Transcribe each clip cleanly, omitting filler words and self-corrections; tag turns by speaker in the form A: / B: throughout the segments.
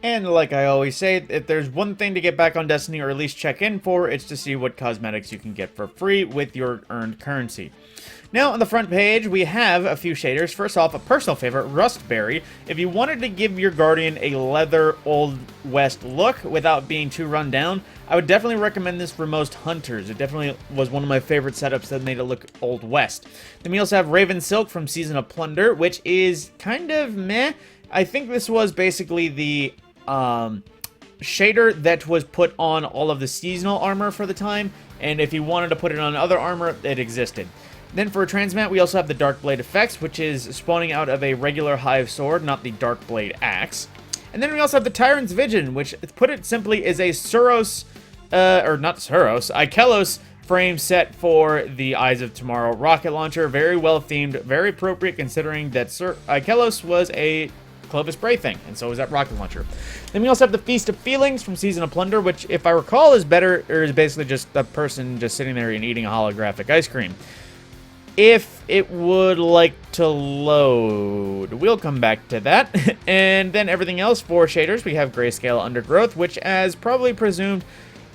A: And like I always say, if there's one thing to get back on Destiny, or at least check in for, it's to see what cosmetics you can get for free with your earned currency. Now, on the front page, we have a few shaders. First off, a personal favorite, Rustberry. If you wanted to give your Guardian a leather Old West look without being too run down, I would definitely recommend this for most hunters. It definitely was one of my favorite setups that made it look Old West. Then we also have Raven Silk from Season of Plunder, which is kind of meh. I think this was basically the shader that was put on all of the seasonal armor for the time, and if you wanted to put it on other armor, it existed. Then for a transmat, we also have the Dark Blade effects, which is spawning out of a regular Hive sword, not the Dark Blade axe. And then we also have the Tyrant's Vision, which, to put it simply, is a Ikelos frame set for the Eyes of Tomorrow rocket launcher. Very well themed, very appropriate considering that Ikelos was a Clovis Bray thing, and so is that rocket launcher. Then we also have the Feast of Feelings from Season of Plunder, which, if I recall, is basically just a person just sitting there and eating a holographic ice cream. If it would like to load, we'll come back to that. And then everything else for shaders, we have Grayscale Undergrowth, which, as probably presumed,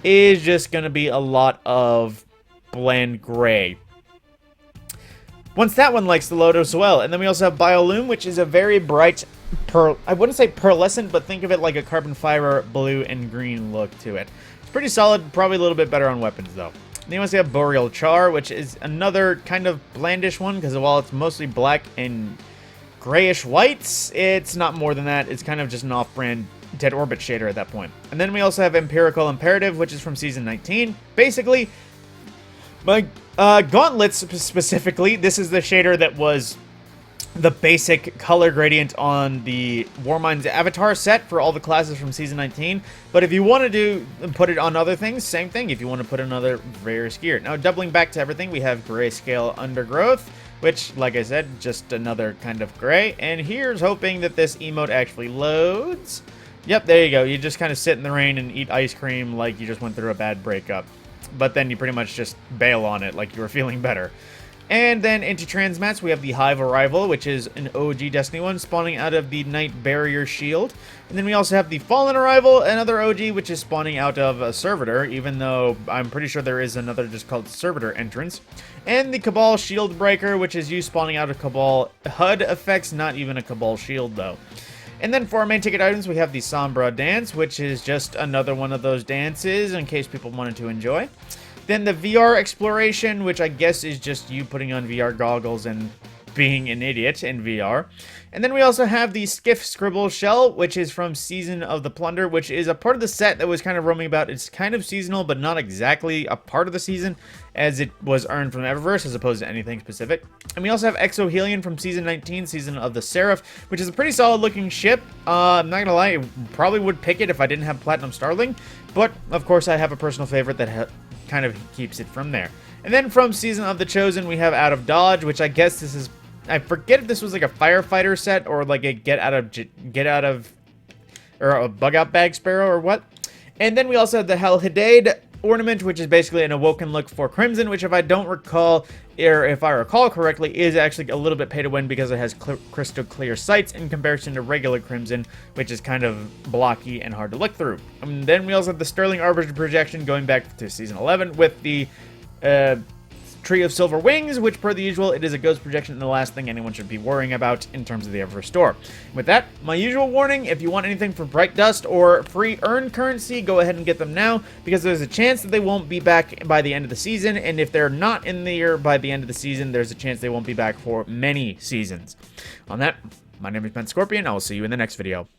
A: is just going to be a lot of bland gray. Once that one likes to load as well. And then we also have Biolume, which is a very bright, I wouldn't say pearlescent, but think of it like a carbon fiber blue and green look to it. It's pretty solid, probably a little bit better on weapons, though. Then you also have Boreal Char, which is another kind of blandish one, because while it's mostly black and grayish whites, it's not more than that. It's kind of just an off-brand Dead Orbit shader at that point. And then we also have Empirical Imperative, which is from Season 19. Basically, my gauntlets specifically, this is the shader that was the basic color gradient on the Warmind's avatar set for all the classes from Season 19. But if you want to put it on other things, same thing. If you want to put another various gear. Now, doubling back to everything, we have Grayscale Undergrowth, which, like I said, just another kind of gray. And here's hoping that this emote actually loads. Yep, there you go. You just kind of sit in the rain and eat ice cream like you just went through a bad breakup. But then you pretty much just bail on it like you were feeling better. And then into transmats, we have the Hive Arrival, which is an OG Destiny one, spawning out of the Night Barrier Shield. And then we also have the Fallen Arrival, another OG, which is spawning out of a Servitor, even though I'm pretty sure there is another just called Servitor entrance. And the Cabal Shield Breaker, which is you spawning out of Cabal HUD effects, not even a Cabal Shield, though. And then for our main ticket items, we have the Sombra Dance, which is just another one of those dances, in case people wanted to enjoy. Then the VR Exploration, which I guess is just you putting on VR goggles and being an idiot in VR. And then we also have the Skiff Scribble Shell, which is from Season of the Plunder, which is a part of the set that was kind of roaming about. It's kind of seasonal, but not exactly a part of the season, as it was earned from Eververse as opposed to anything specific. And we also have Exohelion from Season 19, Season of the Seraph, which is a pretty solid looking ship. I'm not gonna lie, I probably would pick it if I didn't have Platinum Starling, but of course I have a personal favorite that kind of keeps it from there. And then from Season of the Chosen, we have Out of Dodge, which I guess this is, I forget if this was like a firefighter set or like a or a bug out bag sparrow or what. And then we also have the Hel Hadade ornament, which is basically an awoken look for Crimson, which if I don't recall, or if I recall correctly, is actually a little bit pay to win because it has crystal clear sights in comparison to regular Crimson, which is kind of blocky and hard to look through. And then we also have the Sterling Arbiter projection going back to Season 11 with the Tree of Silver Wings, which per the usual, it is a ghost projection and the last thing anyone should be worrying about in terms of the Eververse store. With that, my usual warning, if you want anything for Bright Dust or free earned currency, go ahead and get them now, because there's a chance that they won't be back by the end of the season, and if they're not in the year by the end of the season, there's a chance they won't be back for many seasons. On that, my name is Ben Scorpion, I will see you in the next video.